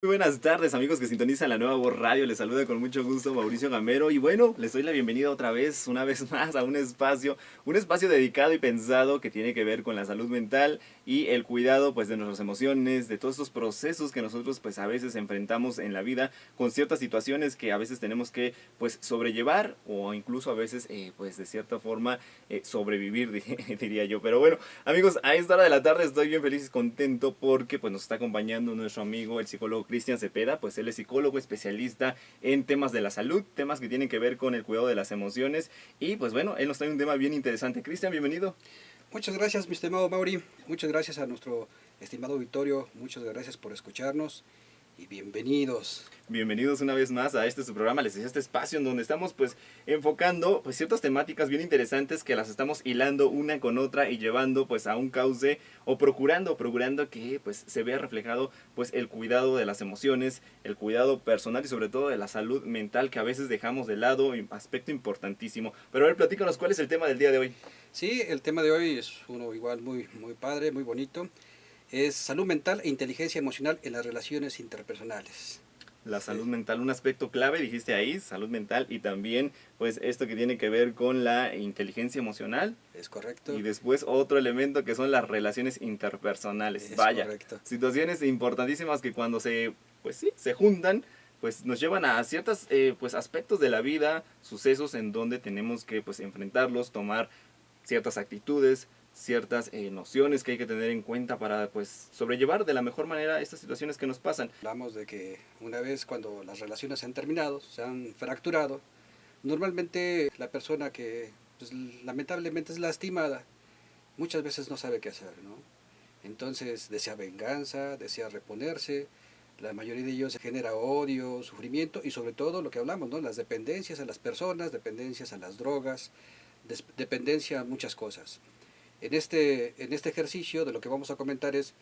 Muy buenas tardes, amigos que sintonizan la Nueva Voz Radio. Les saluda con mucho gusto Mauricio Gamero. Y bueno, les doy la bienvenida una vez más a un espacio dedicado y pensado que tiene que ver con la salud mental y el cuidado pues de nuestras emociones, de todos estos procesos que nosotros pues a veces enfrentamos en la vida con ciertas situaciones que a veces tenemos que pues sobrellevar o incluso a veces pues de cierta forma sobrevivir, diría yo. Pero bueno, amigos, a esta hora de la tarde estoy bien feliz y contento porque pues nos está acompañando nuestro amigo el psicólogo Cristian Cepeda. Pues él es psicólogo especialista en temas de la salud, temas que tienen que ver con el cuidado de las emociones y pues bueno, él nos trae un tema bien interesante. Cristian, bienvenido. Muchas gracias, mi estimado Mauri. Muchas gracias a nuestro estimado auditorio. Muchas gracias por escucharnos y bienvenidos. Bienvenidos una vez más a su programa, les decía, este espacio en donde estamos pues enfocando pues ciertas temáticas bien interesantes que las estamos hilando una con otra y llevando pues a un cauce o procurando que pues se vea reflejado pues el cuidado de las emociones, el cuidado personal y sobre todo de la salud mental que a veces dejamos de lado, aspecto importantísimo. Pero a ver, platícanos, ¿cuál es el tema del día de hoy? Sí, el tema de hoy es uno igual muy padre, muy bonito. Es salud mental e inteligencia emocional en las relaciones interpersonales. La Sí, salud mental, un aspecto clave, dijiste ahí, salud mental y también pues esto que tiene que ver con la inteligencia emocional es y correcto. después otro elemento que son las relaciones interpersonales. Es Vaya, correcto. situaciones importantísimas que cuando pues sí, se juntan, pues nos llevan a ciertos pues aspectos de la vida, sucesos en donde tenemos que pues enfrentarlos, tomar ciertas actitudes, ciertas nociones que hay que tener en cuenta para pues sobrellevar de la mejor manera estas situaciones que nos pasan. Hablamos de que una vez cuando las relaciones se han terminado, se han fracturado, normalmente la persona que pues, lamentablemente es lastimada, muchas veces no sabe qué hacer, ¿no? Entonces desea venganza, desea reponerse, la mayoría de ellos genera odio, sufrimiento y sobre todo lo que hablamos, ¿no? Las dependencias a las personas, dependencias a las drogas, dependencia a muchas cosas. En este ejercicio de lo que vamos a comentar es,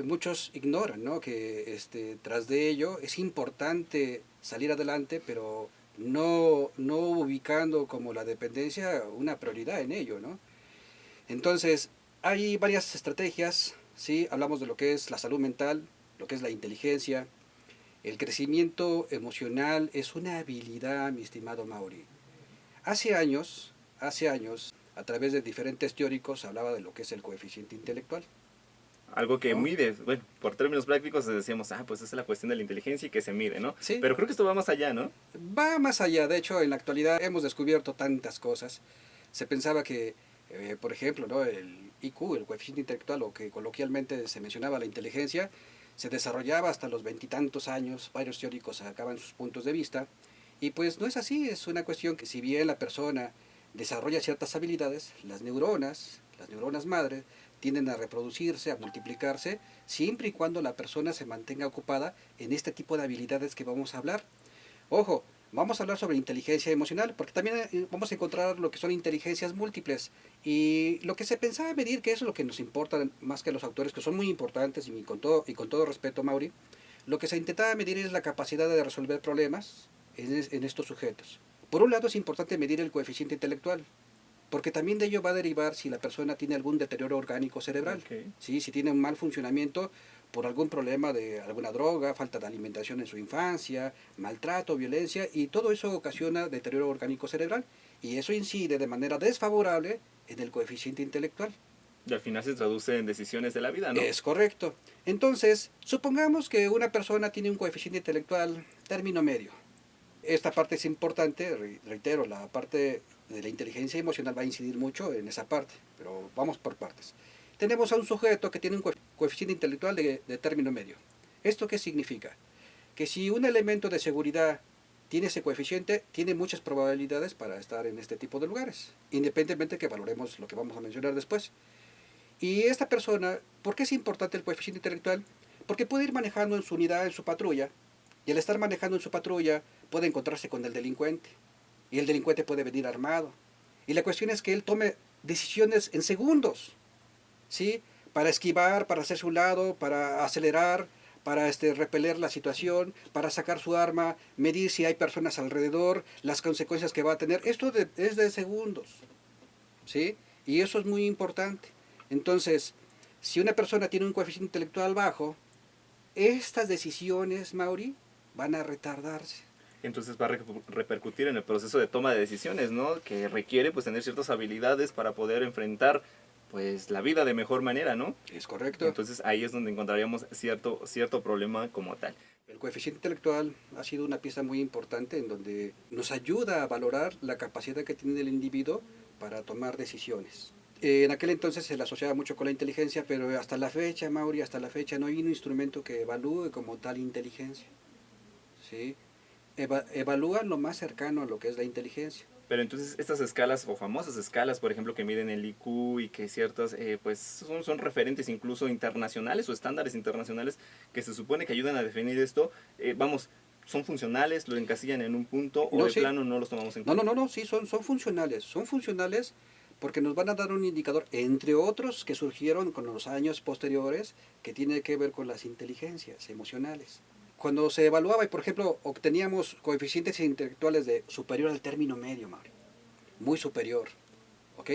muchos ignoran, ¿no? Que tras de ello es importante salir adelante, pero no ubicando como la dependencia una prioridad en ello, ¿no? Entonces, hay varias estrategias, ¿sí? Hablamos de lo que es la salud mental, lo que es la inteligencia. El crecimiento emocional es una habilidad, mi estimado Mauri. Hace años, a través de diferentes teóricos, hablaba de lo que es el coeficiente intelectual, Algo que ¿no? mide, bueno, por términos prácticos decíamos, pues esa es la cuestión de la inteligencia y que se mide, ¿no? Sí, Pero creo que esto va más allá, ¿no? va más allá. De hecho, en la actualidad hemos descubierto tantas cosas. Se pensaba que, por ejemplo, ¿no? El IQ, el coeficiente intelectual, o que coloquialmente se mencionaba la inteligencia, se desarrollaba hasta los veintitantos años. Varios teóricos sacaban sus puntos de vista. Y pues no es así, es una cuestión que si bien la persona desarrolla ciertas habilidades, las neuronas madre, tienden a reproducirse, a multiplicarse, siempre y cuando la persona se mantenga ocupada en este tipo de habilidades que vamos a hablar. Ojo, vamos a hablar sobre inteligencia emocional, porque también vamos a encontrar lo que son inteligencias múltiples. Y lo que se pensaba medir, que eso es lo que nos importa más que los autores, que son muy importantes, y con todo respeto, Mauri, lo que se intentaba medir es la capacidad de resolver problemas en estos sujetos. Por un lado es importante medir el coeficiente intelectual, porque también de ello va a derivar si la persona tiene algún deterioro orgánico cerebral, Okay. ¿sí? Si tiene un mal funcionamiento por algún problema de alguna droga, falta de alimentación en su infancia, maltrato, violencia, y todo eso ocasiona deterioro orgánico cerebral, y eso incide de manera desfavorable en el coeficiente intelectual. Y al final se traduce en decisiones de la vida, ¿no? Es correcto. Entonces, supongamos que una persona tiene un coeficiente intelectual término medio. Esta parte es importante, reitero, la parte de la inteligencia emocional va a incidir mucho en esa parte, pero vamos por partes. Tenemos a un sujeto que tiene un coeficiente intelectual de término medio. ¿Esto qué significa? Que si un elemento de seguridad tiene ese coeficiente, tiene muchas probabilidades para estar en este tipo de lugares, independientemente que valoremos lo que vamos a mencionar después. Y esta persona, ¿por qué es importante el coeficiente intelectual? Porque puede ir manejando en su unidad, en su patrulla, y al estar manejando en su patrulla puede encontrarse con el delincuente. Y el delincuente puede venir armado. Y la cuestión es que él tome decisiones en segundos, ¿sí? Para esquivar, para hacerse un lado, para acelerar, para repeler la situación, para sacar su arma, medir si hay personas alrededor, las consecuencias que va a tener. Es de segundos, ¿sí? Y eso es muy importante. Entonces, si una persona tiene un coeficiente intelectual bajo, estas decisiones, Mauri, van a retardarse. Entonces va a repercutir en el proceso de toma de decisiones, ¿no? Que requiere pues tener ciertas habilidades para poder enfrentar pues la vida de mejor manera, ¿no? Es correcto. Entonces ahí es donde encontraríamos cierto problema como tal. El coeficiente intelectual ha sido una pieza muy importante en donde nos ayuda a valorar la capacidad que tiene el individuo para tomar decisiones. En aquel entonces se la asociaba mucho con la inteligencia, pero hasta la fecha, Mauri, hasta la fecha no hay un instrumento que evalúe como tal inteligencia. ¿Sí? Evalúan lo más cercano a lo que es la inteligencia. Pero entonces estas escalas o famosas escalas, por ejemplo, que miden el IQ y que ciertas, pues son referentes incluso internacionales o estándares internacionales que se supone que ayudan a definir esto, vamos, son funcionales, lo encasillan en un punto o de sí. plano no los tomamos en cuenta. No, sí, son funcionales porque nos van a dar un indicador, entre otros que surgieron con los años posteriores, que tiene que ver con las inteligencias emocionales. Cuando se evaluaba y, por ejemplo, obteníamos coeficientes intelectuales de superior al término medio, Mauri, muy superior, ¿ok?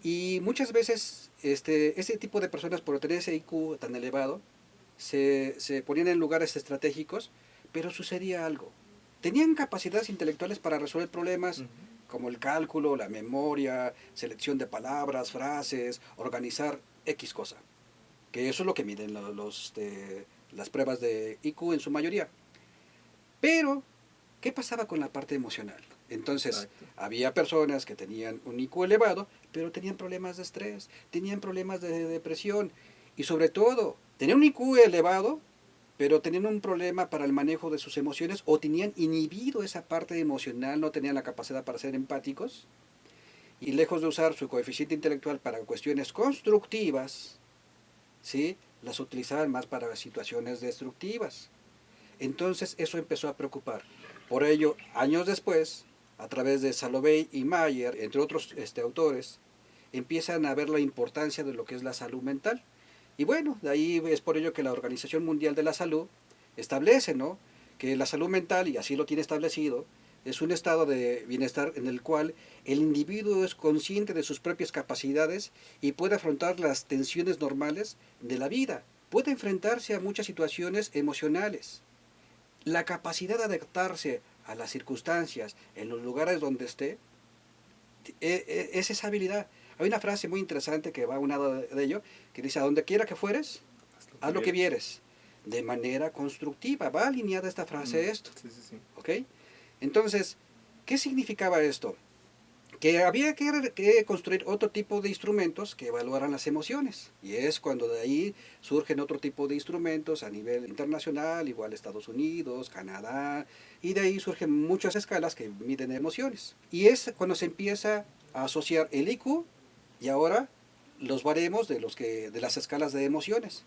Y muchas veces este tipo de personas, por tener ese IQ tan elevado, se ponían en lugares estratégicos, pero sucedía algo. Tenían capacidades intelectuales para resolver problemas como el cálculo, la memoria, selección de palabras, frases, organizar X cosa. Que eso es lo que miden las pruebas de IQ en su mayoría. Pero, ¿qué pasaba con la parte emocional? Entonces, Exacto. había personas que tenían un IQ elevado, pero tenían problemas de estrés, tenían problemas de depresión y sobre todo, tenían un IQ elevado, pero tenían un problema para el manejo de sus emociones o tenían inhibido esa parte emocional, no tenían la capacidad para ser empáticos y lejos de usar su coeficiente intelectual para cuestiones constructivas, ¿sí? Las utilizaban más para situaciones destructivas. Entonces eso empezó a preocupar. Por ello, años después, a través de Salovey y Mayer, entre otros autores, empiezan a ver la importancia de lo que es la salud mental. Y bueno, de ahí es por ello que la Organización Mundial de la Salud establece, ¿no?, que la salud mental, y así lo tiene establecido, es un estado de bienestar en el cual el individuo es consciente de sus propias capacidades y puede afrontar las tensiones normales de la vida. Puede enfrentarse a muchas situaciones emocionales. La capacidad de adaptarse a las circunstancias en los lugares donde esté es esa habilidad. Hay una frase muy interesante que va a un lado de ello, que dice: a donde quiera que fueres, haz lo que vieres, de manera constructiva. Va alineada esta frase esto. Sí. ¿Ok? Entonces, ¿qué significaba esto? Que había que construir otro tipo de instrumentos que evaluaran las emociones. Y es cuando de ahí surgen otro tipo de instrumentos a nivel internacional, igual Estados Unidos, Canadá, y de ahí surgen muchas escalas que miden emociones. Y es cuando se empieza a asociar el IQ y ahora los baremos de las escalas de emociones.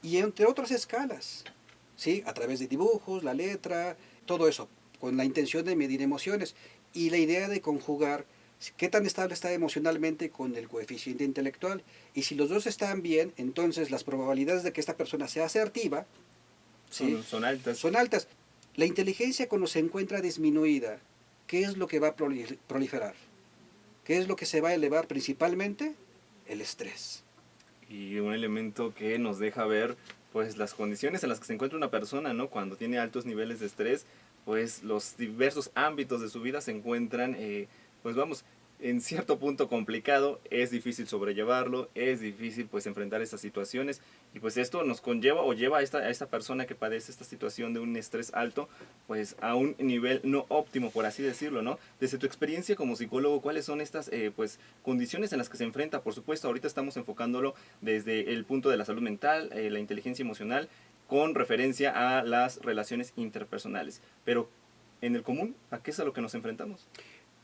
Y entre otras escalas, ¿sí?, a través de dibujos, la letra, todo eso, con la intención de medir emociones y la idea de conjugar qué tan estable está emocionalmente con el coeficiente intelectual. Y si los dos están bien, entonces las probabilidades de que esta persona sea asertiva, ¿sí?, son altas. Son altas. La inteligencia, cuando se encuentra disminuida, ¿qué es lo que va a proliferar? ¿Qué es lo que se va a elevar principalmente? El estrés. Y un elemento que nos deja ver pues las condiciones en las que se encuentra una persona, ¿no? Cuando tiene altos niveles de estrés, pues los diversos ámbitos de su vida se encuentran, pues vamos, en cierto punto complicado, es difícil sobrellevarlo, es difícil pues enfrentar estas situaciones y pues esto nos conlleva o lleva a esta persona que padece esta situación de un estrés alto pues a un nivel no óptimo, por así decirlo, ¿no? Desde tu experiencia como psicólogo, ¿cuáles son estas pues condiciones en las que se enfrenta? Por supuesto, ahorita estamos enfocándolo desde el punto de la salud mental, la inteligencia emocional, con referencia a las relaciones interpersonales, pero en el común, ¿a qué es a lo que nos enfrentamos?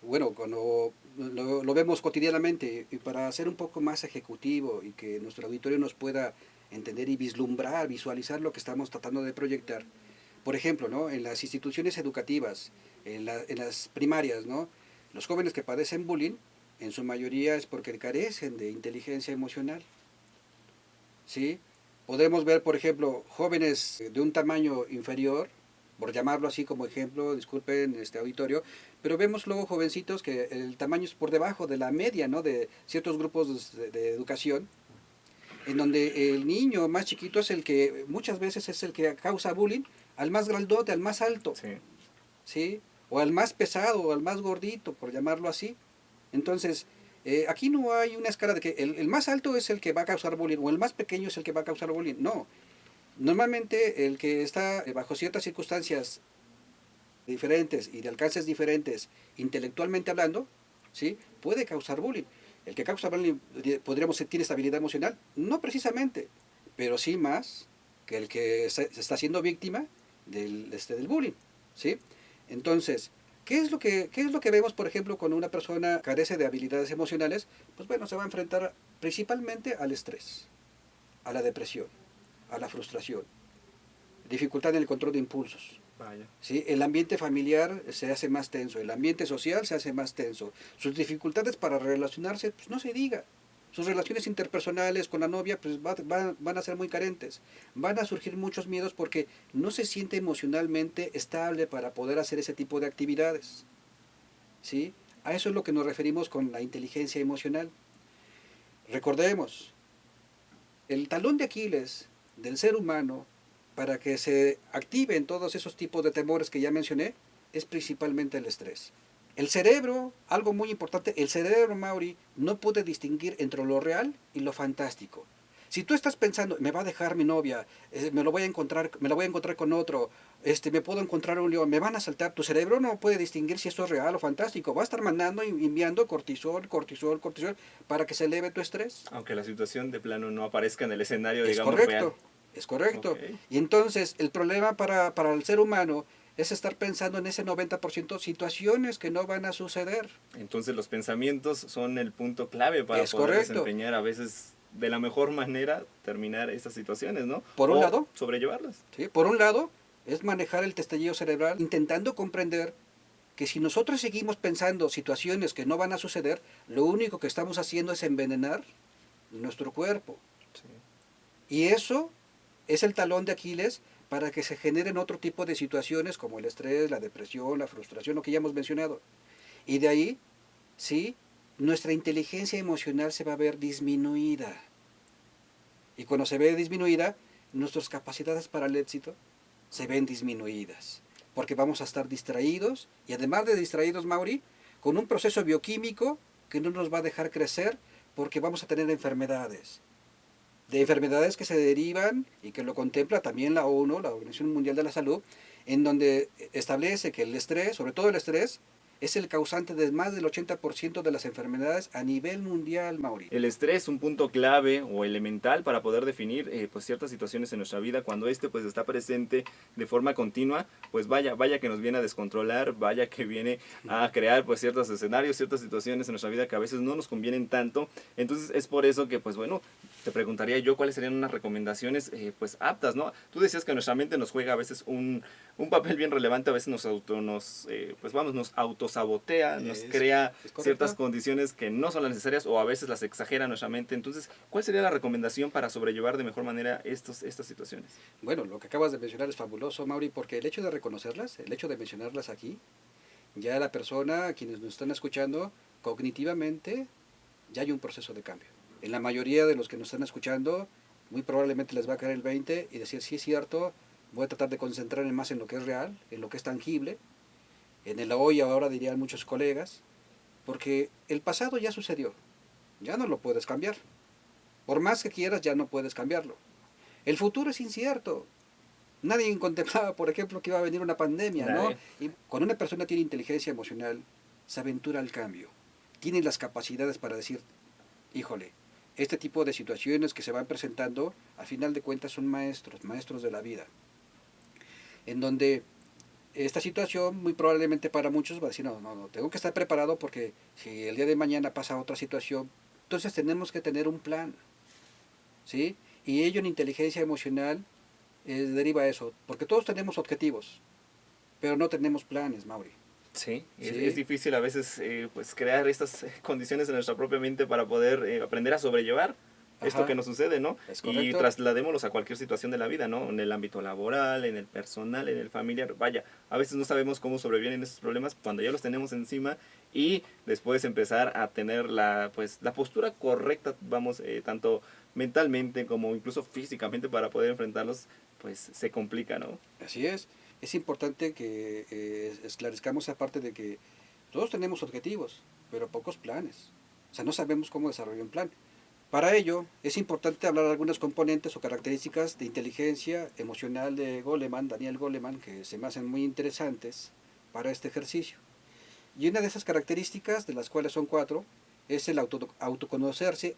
Bueno, cuando lo vemos cotidianamente, y para ser un poco más ejecutivo y que nuestro auditorio nos pueda entender y vislumbrar, visualizar lo que estamos tratando de proyectar. Por ejemplo, ¿no?, en las instituciones educativas, en las primarias, ¿no?, los jóvenes que padecen bullying, en su mayoría es porque carecen de inteligencia emocional. ¿Sí? Podemos ver, por ejemplo, jóvenes de un tamaño inferior, por llamarlo así como ejemplo, disculpen este auditorio, pero vemos luego jovencitos que el tamaño es por debajo de la media, ¿no?, de ciertos grupos de educación, en donde el niño más chiquito es el que muchas veces es el que causa bullying al más grandote, al más alto, Sí. ¿sí? O al más pesado, o al más gordito, por llamarlo así. Entonces, aquí no hay una escala de que el más alto es el que va a causar bullying o el más pequeño es el que va a causar bullying. No, normalmente el que está bajo ciertas circunstancias diferentes y de alcances diferentes, intelectualmente hablando, ¿sí? Puede causar bullying. El que causa bullying, podríamos decir, tiene estabilidad emocional, no precisamente, pero sí más que el que se está siendo víctima del bullying, ¿sí? Entonces, qué es lo que vemos, por ejemplo, cuando una persona carece de habilidades emocionales? Pues bueno, se va a enfrentar principalmente al estrés, a la depresión, a la frustración, dificultad en el control de impulsos. Vaya. ¿Sí? El ambiente familiar se hace más tenso, el ambiente social se hace más tenso. Sus dificultades para relacionarse, pues no se diga. Sus relaciones interpersonales con la novia pues van a ser muy carentes. Van a surgir muchos miedos porque no se siente emocionalmente estable para poder hacer ese tipo de actividades. ¿Sí? A eso es lo que nos referimos con la inteligencia emocional. Recordemos, el talón de Aquiles del ser humano para que se activen todos esos tipos de temores que ya mencioné es principalmente el estrés. El cerebro, algo muy importante, el cerebro, Mauri, no puede distinguir entre lo real y lo fantástico. Si tú estás pensando, me va a dejar mi novia, me la voy a encontrar con otro, me puedo encontrar un león, me van a asaltar, tu cerebro no puede distinguir si esto es real o fantástico. Va a estar mandando y enviando cortisol, cortisol, cortisol, para que se eleve tu estrés. Aunque la situación de plano no aparezca en el escenario, Es digamos, correcto, real. es correcto. Ok. Y entonces el problema para el ser humano es estar pensando en ese 90% situaciones que no van a suceder. Entonces los pensamientos son el punto clave para Es poder correcto. desempeñar a veces de la mejor manera terminar estas situaciones, ¿no? Por un O lado, sobrellevarlas. ¿sí? Por un lado, es manejar el testelleo cerebral intentando comprender que si nosotros seguimos pensando situaciones que no van a suceder, lo único que estamos haciendo es envenenar nuestro cuerpo. Sí. Y eso es el talón de Aquiles para que se generen otro tipo de situaciones como el estrés, la depresión, la frustración, lo que ya hemos mencionado. Y de ahí, sí, nuestra inteligencia emocional se va a ver disminuida. Y cuando se ve disminuida, nuestras capacidades para el éxito se ven disminuidas. Porque vamos a estar distraídos, y además de distraídos, Mauri, con un proceso bioquímico que no nos va a dejar crecer porque vamos a tener enfermedades. De enfermedades que se derivan y que lo contempla también la ONU, la Organización Mundial de la Salud, en donde establece que el estrés, sobre todo el estrés, es el causante de más del 80% de las enfermedades a nivel mundial, Mauri. El estrés, un punto clave o elemental para poder definir pues ciertas situaciones en nuestra vida. Cuando pues está presente de forma continua, pues vaya que nos viene a descontrolar, vaya que viene a crear pues ciertos escenarios, ciertas situaciones en nuestra vida que a veces no nos convienen tanto. Entonces es por eso que pues bueno, te preguntaría yo cuáles serían unas recomendaciones pues aptas, ¿no? Tú decías que nuestra mente nos juega a veces un papel bien relevante, a veces nos autosabotea, nos crea ciertas condiciones que no son las necesarias o a veces las exagera nuestra mente. Entonces, ¿cuál sería la recomendación para sobrellevar de mejor manera estas situaciones? Bueno, lo que acabas de mencionar es fabuloso, Mauri, porque el hecho de reconocerlas, el hecho de mencionarlas aquí, ya la persona, quienes nos están escuchando, cognitivamente ya hay un proceso de cambio. En la mayoría de los que nos están escuchando, muy probablemente les va a caer el 20 y decir, sí es cierto, voy a tratar de concentrarme más en lo que es real, en lo que es tangible, en el hoy y ahora dirían muchos colegas, porque el pasado ya sucedió, ya no lo puedes cambiar. Por más que quieras, ya no puedes cambiarlo. El futuro es incierto. Nadie contemplaba, por ejemplo, que iba a venir una pandemia, ¿no? Y cuando una persona tiene inteligencia emocional, se aventura al cambio. Tiene las capacidades para decir, híjole, este tipo de situaciones que se van presentando, al final de cuentas son maestros de la vida. En donde esta situación muy probablemente para muchos va a decir, no, tengo que estar preparado porque si el día de mañana pasa otra situación, entonces tenemos que tener un plan, ¿sí? Y ello en inteligencia emocional deriva eso, porque todos tenemos objetivos, pero no tenemos planes, Mauri. Sí, ¿Sí? es difícil a veces pues crear estas condiciones en nuestra propia mente para poder aprender a sobrellevar esto Ajá. que nos sucede, ¿no? Es Y correcto. trasladémoslos a cualquier situación de la vida, ¿no? En el ámbito laboral, en el personal, en el familiar. Vaya, a veces no sabemos cómo sobrevienen esos problemas cuando ya los tenemos encima y después empezar a tener la postura correcta, vamos, tanto mentalmente como incluso físicamente para poder enfrentarlos, pues se complica, ¿no? Así es. Es importante que esclarezcamos esa parte de que todos tenemos objetivos, pero pocos planes. O sea, no sabemos cómo desarrollar un plan. Para ello, es importante hablar de algunos componentes o características de inteligencia emocional de Goleman, Daniel Goleman, que se me hacen muy interesantes para este ejercicio. Y una de esas características, de las cuales son 4, es el autoconocerse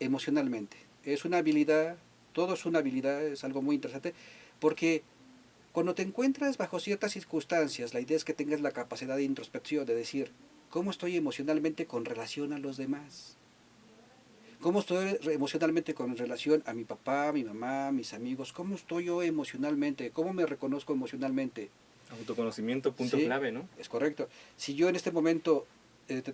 emocionalmente. Es una habilidad, todo es una habilidad, es algo muy interesante, porque cuando te encuentras bajo ciertas circunstancias, la idea es que tengas la capacidad de introspección, de decir, ¿cómo estoy emocionalmente con relación a los demás? ¿Cómo estoy emocionalmente con relación a mi papá, mi mamá, mis amigos? ¿Cómo estoy yo emocionalmente? ¿Cómo me reconozco emocionalmente? Autoconocimiento, punto Sí, clave, ¿no? es correcto. Si yo en este momento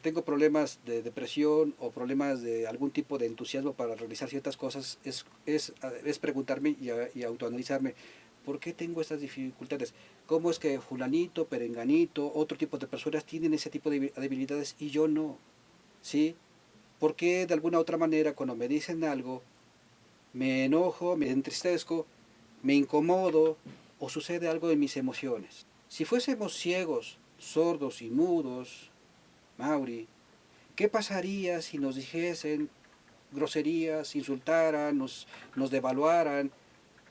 tengo problemas de depresión o problemas de algún tipo de entusiasmo para realizar ciertas cosas, es preguntarme y autoanalizarme, ¿por qué tengo estas dificultades? ¿Cómo es que fulanito, perenganito, otro tipo de personas tienen ese tipo de habilidades y yo no? ¿Sí? ¿Por qué de alguna u otra manera cuando me dicen algo, me enojo, me entristezco, me incomodo o sucede algo en mis emociones? Si fuésemos ciegos, sordos y mudos, Mauri, ¿qué pasaría si nos dijesen groserías, insultaran, nos devaluaran?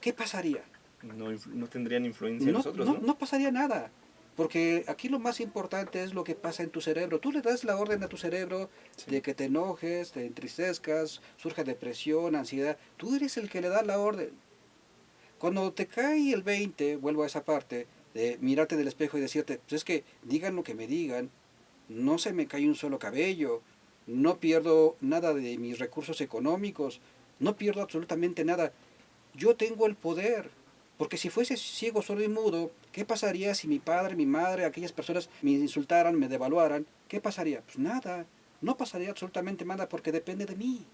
¿Qué pasaría? No, no tendrían influencia en nosotros, ¿no? No pasaría nada. Porque aquí lo más importante es lo que pasa en tu cerebro. Tú le das la orden a tu cerebro Sí. de que te enojes, te entristezcas, surja depresión, ansiedad. Tú eres el que le da la orden. Cuando te cae el 20, vuelvo a esa parte, de mirarte del espejo y decirte, pues es que digan lo que me digan, no se me cae un solo cabello, no pierdo nada de mis recursos económicos, no pierdo absolutamente nada. Yo tengo el poder. Porque si fuese ciego, sordo y mudo, ¿qué pasaría si mi padre, mi madre, aquellas personas me insultaran, me devaluaran? ¿Qué pasaría? Pues nada, no pasaría absolutamente nada porque depende de mí.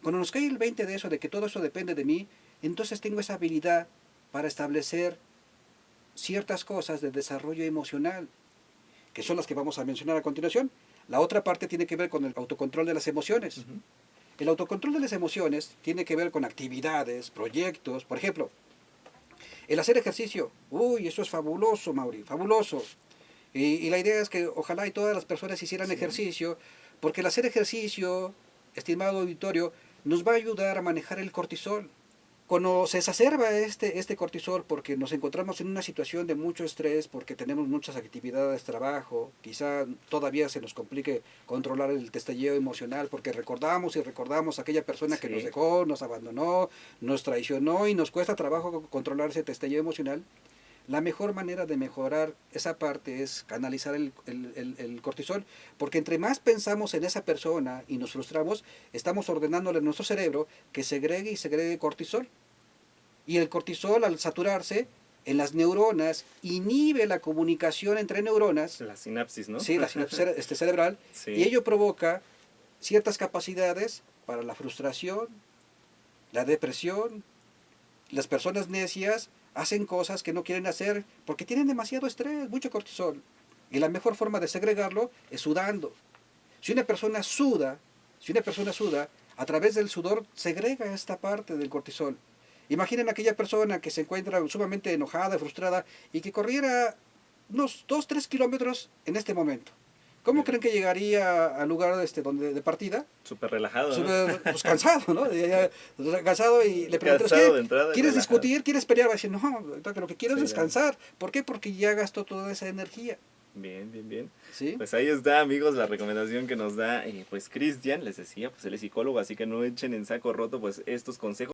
Cuando nos cae el 20 de eso, de que todo eso depende de mí, entonces tengo esa habilidad para establecer ciertas cosas de desarrollo emocional, que son las que vamos a mencionar a continuación. La otra parte tiene que ver con el autocontrol de las emociones. Ujú. El autocontrol de las emociones tiene que ver con actividades, proyectos, por ejemplo, el hacer ejercicio. Uy, eso es fabuloso, Mauri, fabuloso. Y la idea es que ojalá y todas las personas hicieran Sí. ejercicio, porque el hacer ejercicio, estimado auditorio, nos va a ayudar a manejar el cortisol. Cuando se exacerba este cortisol porque nos encontramos en una situación de mucho estrés, porque tenemos muchas actividades, trabajo, quizá todavía se nos complique controlar el testalleo emocional porque recordamos y recordamos a aquella persona que nos Sí. dejó, nos abandonó, nos traicionó y nos cuesta trabajo controlar ese testalleo emocional. La mejor manera de mejorar esa parte es canalizar el cortisol, porque entre más pensamos en esa persona y nos frustramos, estamos ordenándole a nuestro cerebro que segregue y segregue cortisol. Y el cortisol, al saturarse en las neuronas, inhibe la comunicación entre neuronas, La sinapsis, ¿no? sí, la sinapsis cerebral, y Sí. ello provoca ciertas capacidades para la frustración, la depresión. Las personas necias hacen cosas que no quieren hacer porque tienen demasiado estrés, mucho cortisol. Y la mejor forma de segregarlo es sudando. Si una persona suda, si una persona suda, a través del sudor segrega esta parte del cortisol. Imaginen aquella persona que se encuentra sumamente enojada, frustrada y que corriera unos 2, 3 kilómetros en este momento. ¿Cómo creen que llegaría al lugar de partida? Súper relajado, ¿no? Súper pues, cansado, ¿no? Cansado y le preguntas, Cansado ¿qué? de entrada y ¿Quieres relajado. discutir? ¿Quieres pelear? Va a decir, no, lo que quiero es Sí, ya. descansar. ¿Por qué? Porque ya gastó toda esa energía. Bien, bien, bien. ¿Sí? Pues ahí está, amigos, la recomendación que nos da, pues Cristian, les decía, pues él es psicólogo, así que no echen en saco roto, pues estos consejos.